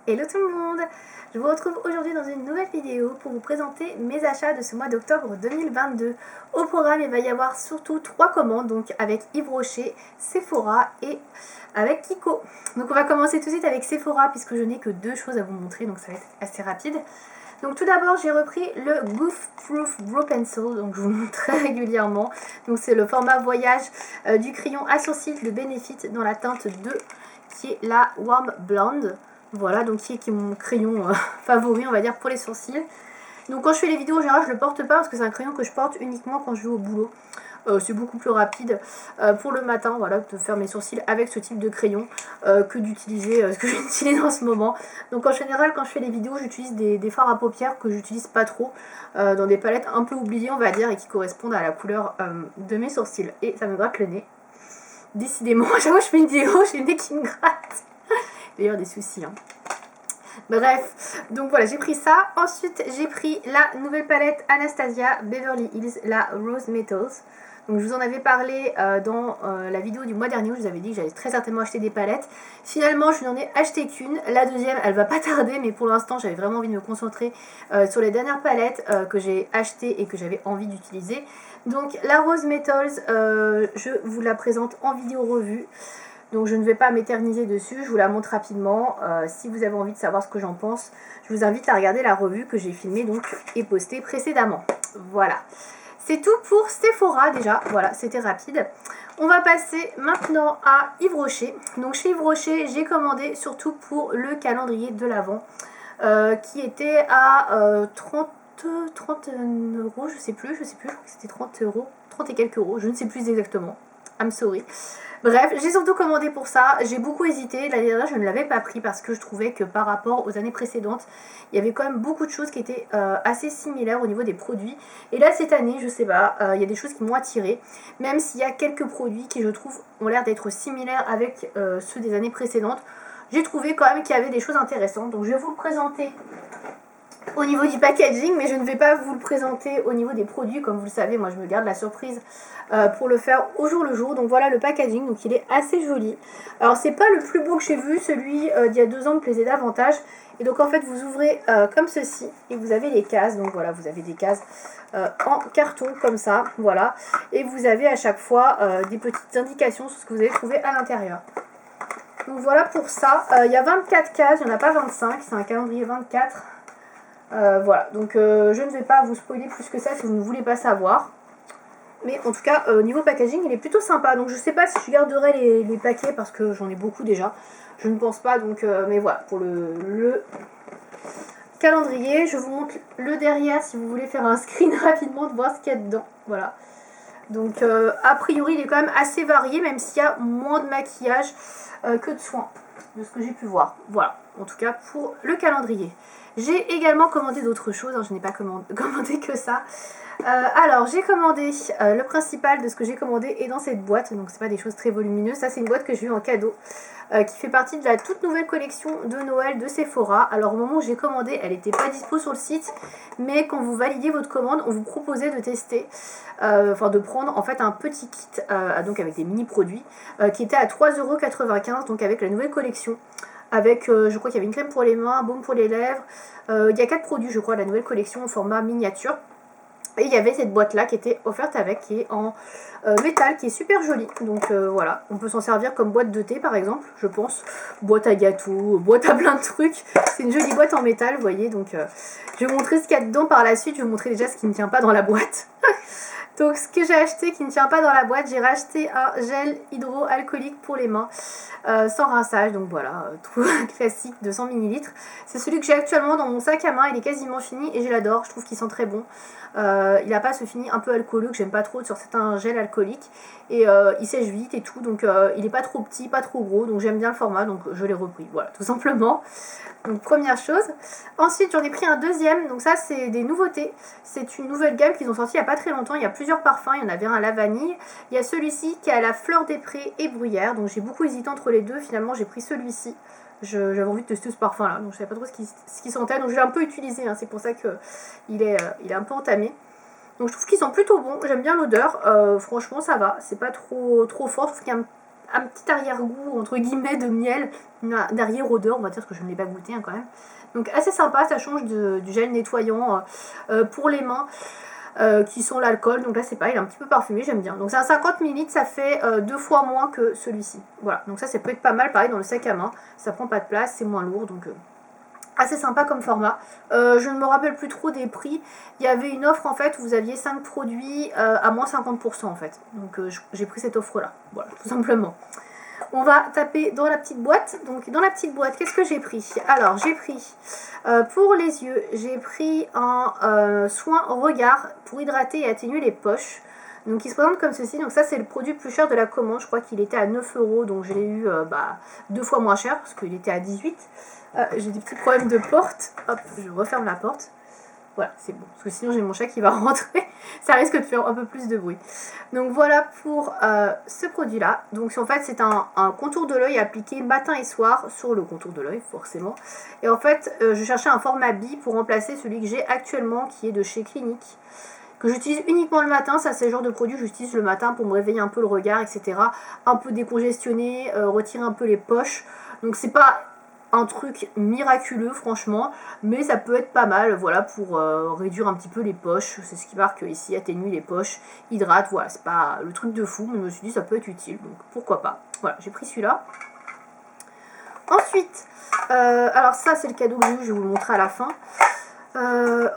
Hello tout le monde! Je vous retrouve aujourd'hui dans une nouvelle vidéo pour vous présenter mes achats de ce mois d'octobre 2022. Au programme, il va y avoir surtout 3 commandes, donc avec Yves Rocher, Sephora et avec Kiko. Donc on va commencer tout de suite avec Sephora puisque je n'ai que 2 choses à vous montrer, donc ça va être assez rapide. Donc tout d'abord, j'ai repris le Goof Proof Brow Pencil, donc je vous montre très régulièrement. Donc c'est le format voyage du crayon à sourcils de Benefit dans la teinte 2 qui est la Warm Blonde. Voilà, donc qui est mon crayon favori, on va dire, pour les sourcils. Donc quand je fais les vidéos, en général, je le porte pas parce que c'est un crayon que je porte uniquement quand je vais au boulot. C'est beaucoup plus rapide pour le matin, voilà, de faire mes sourcils avec ce type de crayon que d'utiliser ce que j'utilise en ce moment. Donc en général, quand je fais les vidéos, j'utilise des fards à paupières que j'utilise pas trop, dans des palettes un peu oubliées, on va dire, et qui correspondent à la couleur de mes sourcils. Et ça me gratte le nez. Décidément, à chaque fois que je fais une vidéo, j'ai le nez qui me gratte. D'ailleurs, des soucis, hein. Bref, donc voilà, j'ai pris ça. Ensuite, j'ai pris la nouvelle palette Anastasia Beverly Hills, la Rose Metals. Donc je vous en avais parlé dans la vidéo du mois dernier où je vous avais dit que j'allais très certainement acheter des palettes. Finalement, je n'en ai acheté qu'une. La deuxième, elle va pas tarder, mais pour l'instant, j'avais vraiment envie de me concentrer sur les dernières palettes que j'ai achetées et que j'avais envie d'utiliser. Donc la Rose Metals, je vous la présente en vidéo revue. Donc je ne vais pas m'éterniser dessus, je vous la montre rapidement. Si vous avez envie de savoir ce que j'en pense, je vous invite à regarder la revue que j'ai filmée donc et postée précédemment. Voilà. C'est tout pour Sephora déjà, voilà, c'était rapide. On va passer maintenant à Yves Rocher. Donc chez Yves Rocher, j'ai commandé surtout pour le calendrier de l'Avent qui était à 30 euros, je sais plus, je crois que c'était 30 euros, 30 et quelques euros, je ne sais plus exactement. I'm sorry. Bref, j'ai surtout commandé pour ça. J'ai beaucoup hésité. L'année dernière, je ne l'avais pas pris parce que je trouvais que par rapport aux années précédentes, il y avait quand même beaucoup de choses qui étaient assez similaires au niveau des produits. Et là, cette année, je sais pas, il y a des choses qui m'ont attirée. Même s'il y a quelques produits qui, je trouve, ont l'air d'être similaires avec ceux des années précédentes, j'ai trouvé quand même qu'il y avait des choses intéressantes. Donc, je vais vous le présenter au niveau du packaging, mais je ne vais pas vous le présenter au niveau des produits. Comme vous le savez, moi je me garde la surprise pour le faire au jour le jour. Donc voilà le packaging, donc il est assez joli. Alors c'est pas le plus beau que j'ai vu, celui d'il y a 2 ans me plaisait davantage. Et donc en fait vous ouvrez comme ceci et vous avez les cases. Donc voilà, vous avez des cases en carton comme ça, voilà. Et vous avez à chaque fois des petites indications sur ce que vous allez trouver à l'intérieur. Donc voilà pour ça. Il y a 24 cases, il n'y en a pas 25, c'est un calendrier 24. Voilà, donc je ne vais pas vous spoiler plus que ça si vous ne voulez pas savoir. Mais en tout cas, au niveau packaging, il est plutôt sympa. Donc je sais pas si je garderai les paquets parce que j'en ai beaucoup déjà. Je ne pense pas, donc mais voilà, pour le calendrier, je vous montre le derrière si vous voulez faire un screen rapidement de voir ce qu'il y a dedans. Voilà. Donc a priori, il est quand même assez varié, même s'il y a moins de maquillage que de soins, de ce que j'ai pu voir. Voilà, en tout cas pour le calendrier. J'ai également commandé d'autres choses, hein, je n'ai pas commandé que ça. Alors j'ai commandé le principal de ce que j'ai commandé est dans cette boîte, donc c'est pas des choses très volumineuses. Ça c'est une boîte que j'ai eu en cadeau qui fait partie de la toute nouvelle collection de Noël de Sephora. Alors au moment où j'ai commandé, elle n'était pas dispo sur le site, mais quand vous validiez votre commande, on vous proposait de tester, enfin de prendre en fait un petit kit donc avec des mini produits qui était à 3,95 €, donc avec la nouvelle collection. Avec, je crois qu'il y avait une crème pour les mains, un baume pour les lèvres. Il y a 4 produits, je crois, la nouvelle collection en format miniature. Et il y avait cette boîte là qui était offerte avec, qui est en métal, qui est super jolie. Donc voilà, on peut s'en servir comme boîte de thé par exemple, je pense. Boîte à gâteaux, boîte à plein de trucs. C'est une jolie boîte en métal, vous voyez. Donc je vais vous montrer ce qu'il y a dedans par la suite. Je vais vous montrer déjà ce qui ne tient pas dans la boîte. Donc ce que j'ai acheté qui ne tient pas dans la boîte, j'ai racheté un gel hydroalcoolique pour les mains sans rinçage. Donc voilà, tout classique, 200 ml. C'est celui que j'ai actuellement dans mon sac à main, il est quasiment fini et je l'adore, je trouve qu'il sent très bon. Il n'a pas ce fini un peu alcooleux que j'aime pas trop sur certains gels alcooliques. Et il sèche vite et tout, donc il n'est pas trop petit, pas trop gros, donc j'aime bien le format, donc je l'ai repris, voilà, tout simplement. Donc première chose. Ensuite j'en ai pris un deuxième, donc ça c'est des nouveautés. C'est une nouvelle gamme qu'ils ont sortie il n'y a pas très longtemps, il y a plusieurs parfums, il y en avait un à la vanille. Il y a celui-ci qui est à la fleur des prés et bruyère, donc j'ai beaucoup hésité entre les deux, finalement j'ai pris celui-ci. J'avais envie de tester ce parfum là, donc je savais pas trop ce qui sentait, donc je l'ai un peu utilisé, hein, c'est pour ça qu'il est un peu entamé. Donc je trouve qu'ils sont plutôt bons, j'aime bien l'odeur, franchement ça va, c'est pas trop fort, je trouve qu'il y a un petit arrière-goût, entre guillemets, de miel, d'arrière-odeur, on va dire, parce que je ne l'ai pas goûté quand même. Donc assez sympa, ça change du gel nettoyant pour les mains. Qui sont l'alcool, donc là c'est pareil, il est un petit peu parfumé, j'aime bien. Donc c'est un 50 ml, ça fait 2 fois moins que celui-ci. Voilà, donc ça peut être pas mal, pareil dans le sac à main, ça prend pas de place, c'est moins lourd, donc assez sympa comme format. Je ne me rappelle plus trop des prix, il y avait une offre en fait où vous aviez 5 produits à moins 50% en fait. Donc j'ai pris cette offre là, voilà, tout simplement. On va taper dans la petite boîte. Donc dans la petite boîte, qu'est-ce que j'ai pris? Alors j'ai pris pour les yeux, j'ai pris un soin regard pour hydrater et atténuer les poches. Donc il se présente comme ceci. Donc ça c'est le produit le plus cher de la commande. Je crois qu'il était à 9 €. Donc je l'ai eu 2 fois moins cher parce qu'il était à 18. J'ai des petits problèmes de porte. Hop, je referme la porte. Voilà, c'est bon, parce que sinon j'ai mon chat qui va rentrer, ça risque de faire un peu plus de bruit. Donc voilà pour ce produit-là. Donc en fait c'est un contour de l'œil appliqué matin et soir sur le contour de l'œil, forcément. Et en fait, je cherchais un format bi pour remplacer celui que j'ai actuellement, qui est de chez Clinique, que j'utilise uniquement le matin. Ça c'est le genre de produit que j'utilise le matin pour me réveiller un peu le regard, etc. Un peu décongestionner, retirer un peu les poches. Donc c'est pas un truc miraculeux franchement, mais ça peut être pas mal, voilà, pour réduire un petit peu les poches. C'est ce qui marque ici, atténue les poches, hydrate, voilà, c'est pas le truc de fou, mais je me suis dit ça peut être utile, donc pourquoi pas. Voilà, j'ai pris celui-là. Ensuite, alors ça c'est le cadeau que j'ai eu, je vais vous le montrer à la fin.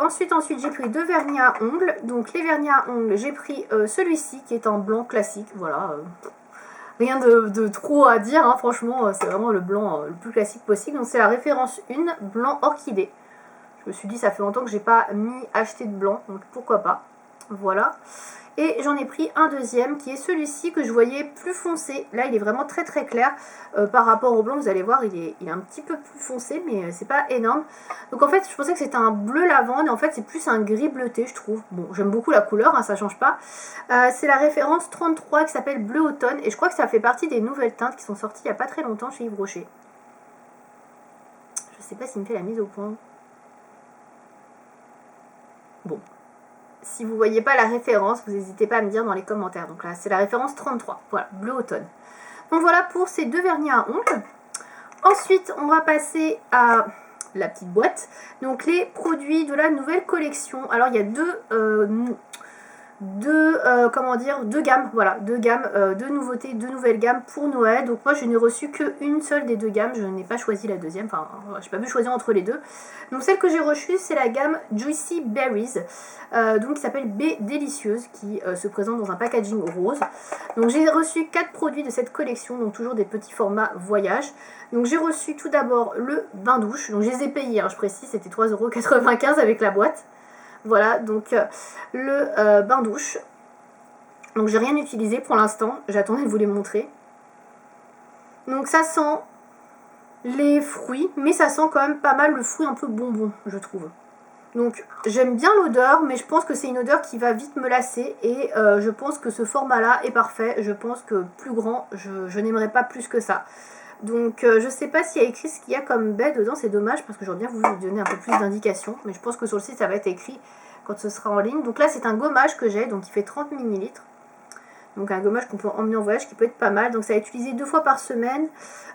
Ensuite j'ai pris 2 vernis à ongles. Donc les vernis à ongles, j'ai pris celui-ci qui est en blanc classique, voilà. Rien de trop à dire, hein, franchement, c'est vraiment le blanc le plus classique possible. Donc c'est la référence 1, blanc orchidée. Je me suis dit, ça fait longtemps que j'ai pas acheté de blanc, donc pourquoi pas. Voilà. Et j'en ai pris un deuxième qui est celui-ci que je voyais plus foncé. Là, il est vraiment très très clair par rapport au blanc. Vous allez voir, il est un petit peu plus foncé, mais c'est pas énorme. Donc en fait, je pensais que c'était un bleu lavande. Et en fait, c'est plus un gris bleuté, je trouve. Bon, j'aime beaucoup la couleur, hein, ça change pas. C'est la référence 33 qui s'appelle Bleu Automne. Et je crois que ça fait partie des nouvelles teintes qui sont sorties il n'y a pas très longtemps chez Yves Rocher. Je sais pas s'il me fait la mise au point. Bon. Si vous ne voyez pas la référence, vous n'hésitez pas à me dire dans les commentaires. Donc là, c'est la référence 33. Voilà, bleu automne. Donc voilà pour ces 2 vernis à ongles. Ensuite, on va passer à la petite boîte. Donc les produits de la nouvelle collection. Alors, il y a deux gammes, voilà, 2 gammes de nouveautés, 2 nouvelles gammes pour Noël. Donc moi je n'ai reçu qu'une seule des 2 gammes, je n'ai pas choisi la deuxième, enfin j'ai pas pu choisir entre les deux. Donc celle que j'ai reçue c'est la gamme Juicy Berries, donc qui s'appelle B Délicieuse, qui se présente dans un packaging rose. Donc j'ai reçu 4 produits de cette collection, donc toujours des petits formats voyage. Donc j'ai reçu tout d'abord le bain douche, donc je les ai payés, hein, je précise, c'était 3,95 € avec la boîte. Voilà, donc le bain douche. Donc j'ai rien utilisé pour l'instant, j'attendais de vous les montrer. Donc ça sent les fruits, mais ça sent quand même pas mal le fruit un peu bonbon, je trouve. Donc j'aime bien l'odeur, mais je pense que c'est une odeur qui va vite me lasser. Et je pense que ce format-là est parfait. Je pense que plus grand, je n'aimerais pas plus que ça. Donc je sais pas s'il y a écrit ce qu'il y a comme baie dedans, c'est dommage parce que j'aurais bien voulu vous donner un peu plus d'indications, mais je pense que sur le site ça va être écrit quand ce sera en ligne. Donc là c'est un gommage que j'ai, donc il fait 30 ml. Donc un gommage qu'on peut emmener en voyage qui peut être pas mal. Donc ça a utilisé 2 fois par semaine,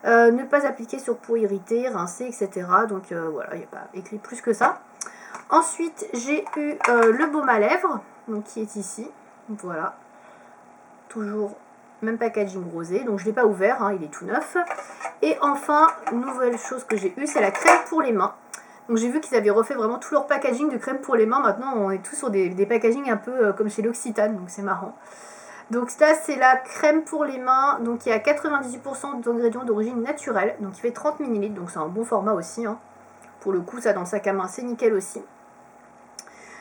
ne pas appliquer sur peau irritée, rincer, etc. Donc voilà, il n'y a pas écrit plus que ça. Ensuite j'ai eu le baume à lèvres, donc qui est ici, voilà, toujours même packaging rosé, donc je ne l'ai pas ouvert, hein, il est tout neuf. Et enfin, nouvelle chose que j'ai eue, c'est la crème pour les mains. Donc j'ai vu qu'ils avaient refait vraiment tout leur packaging de crème pour les mains. Maintenant on est tous sur des packagings un peu comme chez l'Occitane, donc c'est marrant. Donc là c'est la crème pour les mains, donc il y a 98% d'ingrédients d'origine naturelle, donc il fait 30 ml, donc c'est un bon format aussi, hein. Pour le coup ça dans le sac à main c'est nickel aussi.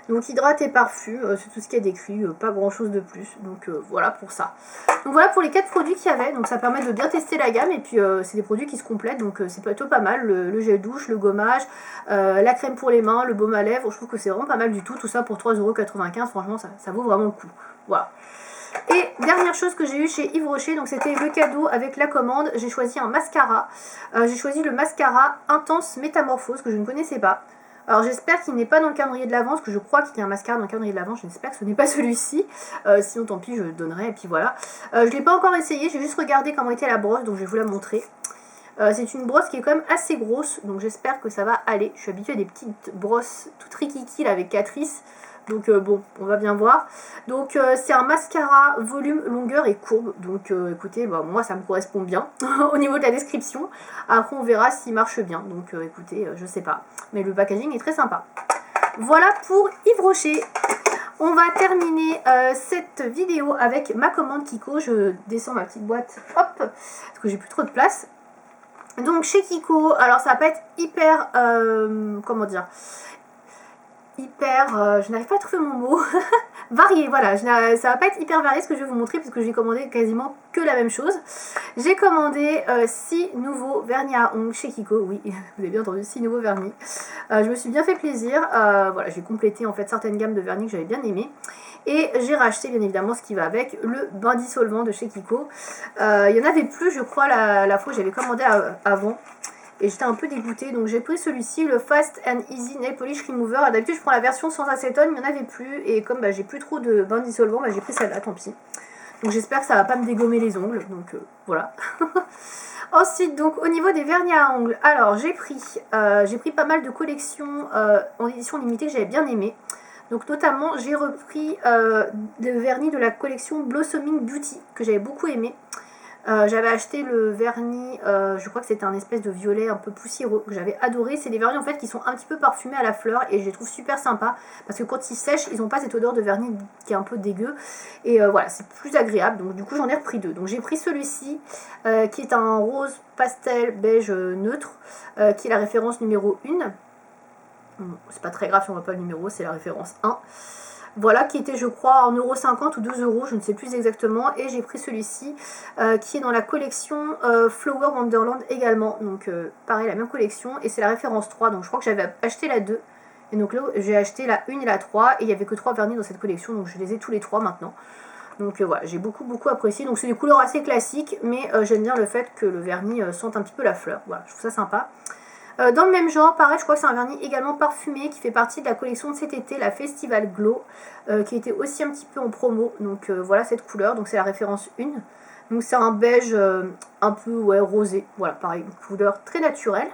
Donc hydrate et parfum, c'est tout ce qui est décrit, pas grand chose de plus. Donc voilà pour ça. Donc voilà pour les 4 produits qu'il y avait. Donc ça permet de bien tester la gamme. Et puis c'est des produits qui se complètent. Donc c'est plutôt pas mal. Le gel douche, le gommage, la crème pour les mains, le baume à lèvres. Je trouve que c'est vraiment pas mal du tout. Tout ça pour 3,95 €. Franchement ça vaut vraiment le coup. Voilà. Et dernière chose que j'ai eu chez Yves Rocher, donc c'était le cadeau avec la commande. J'ai choisi un mascara. J'ai choisi le mascara Intense Métamorphose que je ne connaissais pas. Alors j'espère qu'il n'est pas dans le calendrier de l'Avent, parce que je crois qu'il y a un mascara dans le calendrier de l'Avent, j'espère que ce n'est pas celui-ci, sinon tant pis je le donnerai, et puis voilà. Je ne l'ai pas encore essayé, j'ai juste regardé comment était la brosse, donc je vais vous la montrer. C'est une brosse qui est quand même assez grosse, donc j'espère que ça va aller. Je suis habituée à des petites brosses toutes rikiki là avec Catrice, donc bon, on va bien voir. Donc c'est un mascara volume, longueur et courbe, donc écoutez, bah, moi ça me correspond bien au niveau de la description. Après on verra s'il marche bien, donc écoutez, je sais pas. Mais le packaging est très sympa. Voilà pour Yves Rocher. On va terminer cette vidéo avec ma commande Kiko. Je descends ma petite boîte, hop, parce que j'ai plus trop de place. Donc chez Kiko, alors ça va pas être hyper, comment dire, hyper, je n'arrive pas à trouver mon mot, varié, voilà, ça va pas être hyper varié ce que je vais vous montrer parce que j'ai commandé quasiment que la même chose. J'ai commandé 6 nouveaux vernis à ongles chez Kiko, oui, vous avez bien entendu, 6 nouveaux vernis. Je me suis bien fait plaisir, voilà, j'ai complété en fait certaines gammes de vernis que j'avais bien aimées. Et j'ai racheté bien évidemment ce qui va avec, le bain dissolvant de chez Kiko. Il n'y en avait plus je crois la fois que j'avais commandé avant. Et j'étais un peu dégoûtée, donc j'ai pris celui-ci, le Fast and Easy Nail Polish Remover. D'habitude je prends la version sans acétone, il n'y en avait plus. Et comme bah, j'ai plus trop de bain dissolvant, bah, j'ai pris celle-là, tant pis. Donc j'espère que ça va pas me dégommer les ongles, donc voilà. Ensuite, donc au niveau des vernis à ongles, alors j'ai pris pas mal de collections en édition limitée que j'avais bien aimé. Donc notamment j'ai repris le vernis de la collection Blossoming Beauty que j'avais beaucoup aimé. J'avais acheté le vernis, je crois que c'était un espèce de violet un peu poussiéreux que j'avais adoré. C'est des vernis en fait qui sont un petit peu parfumés à la fleur et je les trouve super sympas parce que quand ils sèchent ils n'ont pas cette odeur de vernis qui est un peu dégueu et voilà, c'est plus agréable. Donc du coup j'en ai repris 2. Donc j'ai pris celui-ci qui est un rose pastel beige neutre qui est la référence numéro 1. C'est pas très grave si on voit pas le numéro, c'est la référence 1. Voilà, qui était je crois 1,50 € ou 2 €, je ne sais plus exactement. Et j'ai pris celui-ci qui est dans la collection Flower Wonderland également. Donc pareil, la même collection. Et c'est la référence 3, donc je crois que j'avais acheté la 2. Et donc là j'ai acheté la 1 et la 3. Et il n'y avait que 3 vernis dans cette collection, donc je les ai tous les 3 maintenant. Donc voilà, j'ai beaucoup apprécié. Donc c'est des couleurs assez classiques, mais j'aime bien le fait que le vernis sente un petit peu la fleur. Voilà, je trouve ça sympa. Dans le même genre, pareil, je crois que c'est un vernis également parfumé qui fait partie de la collection de cet été, la Festival Glow, qui était aussi un petit peu en promo. Donc voilà cette couleur, donc c'est la référence 1. Donc c'est un beige un peu rosé, voilà, pareil, une couleur très naturelle.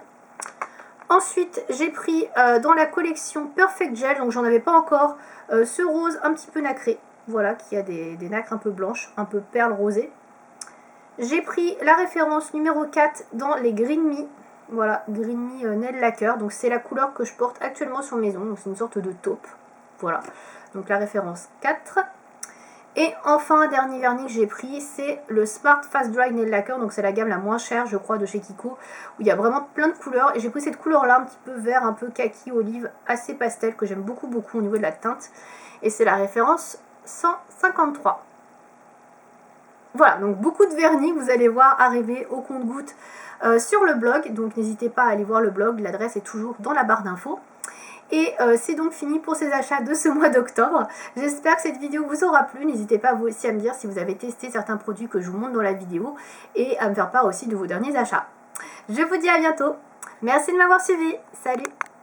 Ensuite, j'ai pris dans la collection Perfect Gel, donc j'en avais pas encore, ce rose un petit peu nacré, voilà, qui a des nacres un peu blanches, un peu perles rosées. J'ai pris la référence numéro 4 dans les Green Me. Voilà, Green Me Nail Lacquer, donc c'est la couleur que je porte actuellement sur mes ongles, donc c'est une sorte de taupe, voilà, donc la référence 4. Et enfin, un dernier vernis que j'ai pris, c'est le Smart Fast Dry Nail Lacquer, donc c'est la gamme la moins chère, je crois, de chez Kiko, où il y a vraiment plein de couleurs, et j'ai pris cette couleur-là, un petit peu vert, un peu kaki, olive, assez pastel, que j'aime beaucoup au niveau de la teinte, et c'est la référence 153. Voilà, donc beaucoup de vernis que vous allez voir arriver au compte-gouttes sur le blog, donc n'hésitez pas à aller voir le blog, l'adresse est toujours dans la barre d'infos. Et c'est donc fini pour ces achats de ce mois d'octobre. J'espère que cette vidéo vous aura plu, n'hésitez pas vous aussi à me dire si vous avez testé certains produits que je vous montre dans la vidéo et à me faire part aussi de vos derniers achats. Je vous dis à bientôt, merci de m'avoir suivi, salut!